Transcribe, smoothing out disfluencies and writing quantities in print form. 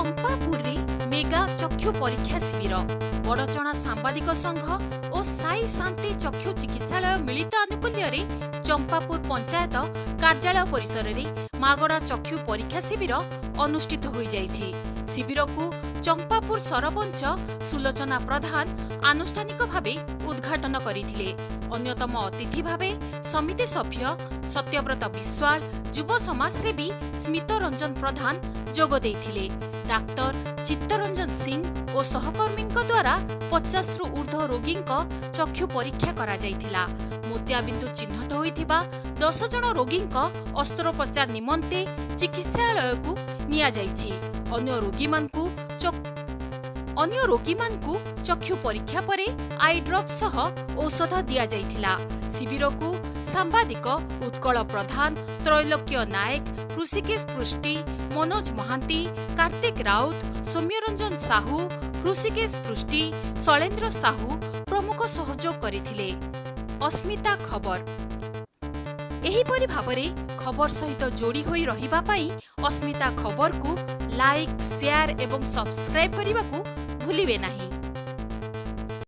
Champapuri mega चक्षु परीक्षा शिविर बड़चणा सांबादिक संघ और साई शांति चक्षु चिकित्सालय मिलित आनुकूल्य चंपापुर पंचायत कार्यालय परिसर में मागणा चक्षु परीक्षा शिविर अनुष्ठित हो जाइछि। शिविर को चंपापुर सरपंच सुलोचना प्रधान आनुष्ठानिक भावे उद्घाटन करथिले। अन्यतम अतिथि भावे समिति सभ्य सत्यव्रत विश्वाल, युव समाजसेवी स्मित रंजन प्रधान जोग देथिले। डाक्तर चित्तरंजन सिंह और सहकर्मी द्वारा 50 रु ऊर्ध्व रोगी चक्षु परीक्षा करा जायथिला। मोतियाबिंदु चिन्हट होइथिबा 10 जन रोगी अस्त्रोपचार निमंते चिकित्सालय को निया जायछि। अन्य रोगी मानकु चक्षु परीक्षा परे आई ड्रॉप सह औषध दिया जायथिला। शिविर को सांबादिक उत्कल प्रधान, त्रैलोक्य नायक, ऋषिकेश पृष्टि, मनोज महांती, कार्तिक राउत, सौम्यरंजन साहू, ऋषिकेश पृष्टि, शैलेन्द्र साहू प्रमुख सहयोग करथिले। अस्मिता खबर एहीपरि भावरे खबर सहित जोड़ी होई रहिबा पई अस्मिता खबर को लाइक, शेयर एवं सब्सक्राइब करने को भूलिबे नहीं।